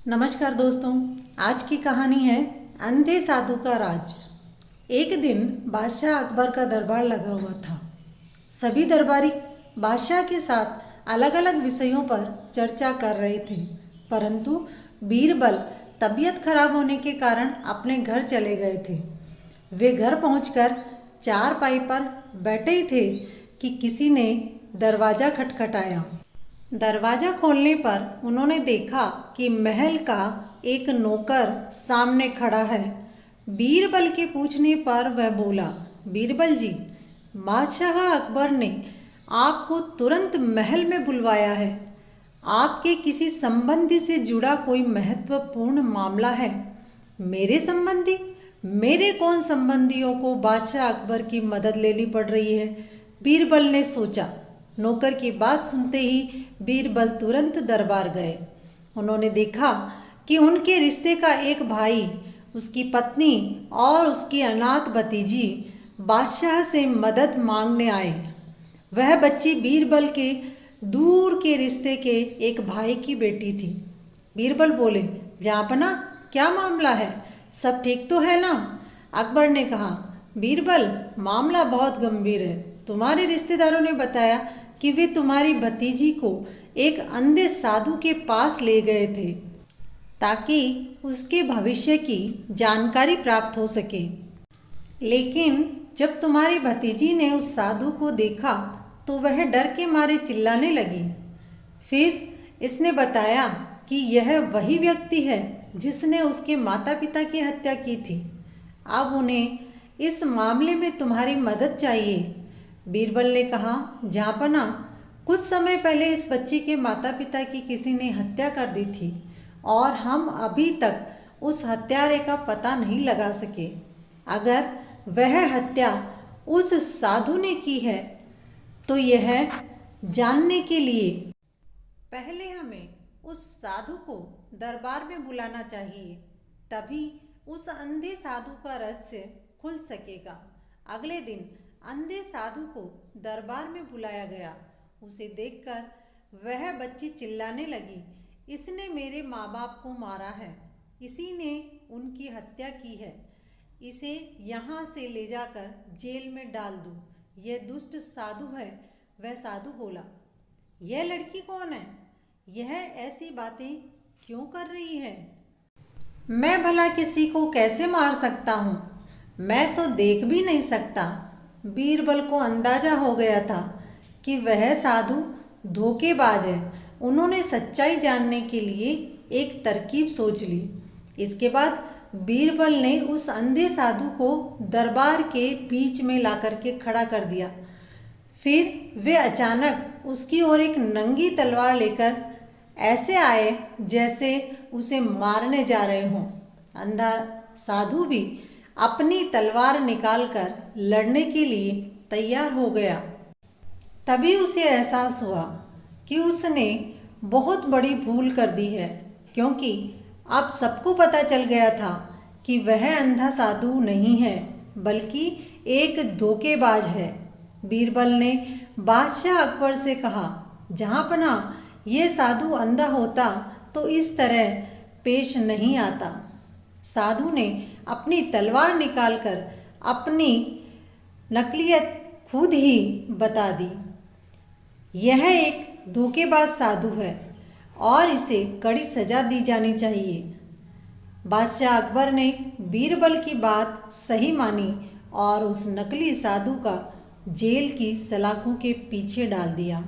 नमस्कार दोस्तों, आज की कहानी है अंधे साधु का राज। एक दिन बादशाह अकबर का दरबार लगा हुआ था। सभी दरबारी बादशाह के साथ अलग अलग विषयों पर चर्चा कर रहे थे, परंतु बीरबल तबीयत खराब होने के कारण अपने घर चले गए थे। वे घर पहुंचकर चारपाई पर बैठे ही थे कि किसी ने दरवाज़ा खटखटाया। दरवाज़ा खोलने पर उन्होंने देखा कि महल का एक नौकर सामने खड़ा है। बीरबल के पूछने पर वह बोला, बीरबल जी, बादशाह अकबर ने आपको तुरंत महल में बुलवाया है। आपके किसी संबंधी से जुड़ा कोई महत्वपूर्ण मामला है? मेरे संबंधी? मेरे कौन संबंधियों को बादशाह अकबर की मदद लेनी पड़ रही है? बीरबल ने सोचा। नौकर की बात सुनते ही बीरबल तुरंत दरबार गए। उन्होंने देखा कि उनके रिश्ते का एक भाई, उसकी पत्नी और उसकी अनाथ भतीजी बादशाह से मदद मांगने आए। वह बच्ची बीरबल के दूर के रिश्ते के एक भाई की बेटी थी। बीरबल बोले, जहाँपना, क्या मामला है? सब ठीक तो है ना? अकबर ने कहा, बीरबल, मामला बहुत गंभीर है। तुम्हारे रिश्तेदारों ने बताया कि वे तुम्हारी भतीजी को एक अंधे साधु के पास ले गए थे ताकि उसके भविष्य की जानकारी प्राप्त हो सके। लेकिन जब तुम्हारी भतीजी ने उस साधु को देखा तो वह डर के मारे चिल्लाने लगी। फिर इसने बताया कि यह वही व्यक्ति है जिसने उसके माता पिता की हत्या की थी। अब उन्हें इस मामले में तुम्हारी मदद चाहिए। बीरबल ने कहा, जहाँपना, कुछ समय पहले इस बच्ची के माता पिता की किसी ने हत्या कर दी थी और हम अभी तक उस हत्यारे का पता नहीं लगा सके। अगर वह हत्या उस साधु ने की है तो यह जानने के लिए पहले हमें उस साधु को दरबार में बुलाना चाहिए, तभी उस अंधे साधु का रहस्य खुल सकेगा। अगले दिन अंधे साधु को दरबार में बुलाया गया। उसे देखकर वह बच्ची चिल्लाने लगी, इसने मेरे माँ बाप को मारा है, इसी ने उनकी हत्या की है। इसे यहाँ से ले जाकर जेल में डाल दूँ। यह दुष्ट साधु है। वह साधु बोला, यह लड़की कौन है? यह ऐसी बातें क्यों कर रही है? मैं भला किसी को कैसे मार सकता हूँ? मैं तो देख भी नहीं सकता। बीरबल को अंदाजा हो गया था कि वह साधु धोखेबाज है। उन्होंने सच्चाई जानने के लिए एक तरकीब सोच ली। इसके बाद बीरबल ने उस अंधे साधु को दरबार के बीच में लाकर के खड़ा कर दिया। फिर वे अचानक उसकी ओर एक नंगी तलवार लेकर ऐसे आए जैसे उसे मारने जा रहे हों। अंधा साधु भी अपनी तलवार निकालकर लड़ने के लिए तैयार हो गया। तभी उसे एहसास हुआ कि उसने बहुत बड़ी भूल कर दी है, क्योंकि अब सबको पता चल गया था कि वह अंधा साधु नहीं है बल्कि एक धोखेबाज है। बीरबल ने बादशाह अकबर से कहा, जहाँपना, ये साधु अंधा होता तो इस तरह पेश नहीं आता। साधु ने अपनी तलवार निकालकर अपनी नकलियत खुद ही बता दी। यह एक धोखेबाज साधु है और इसे कड़ी सजा दी जानी चाहिए। बादशाह अकबर ने बीरबल की बात सही मानी और उस नकली साधु का जेल की सलाखों के पीछे डाल दिया।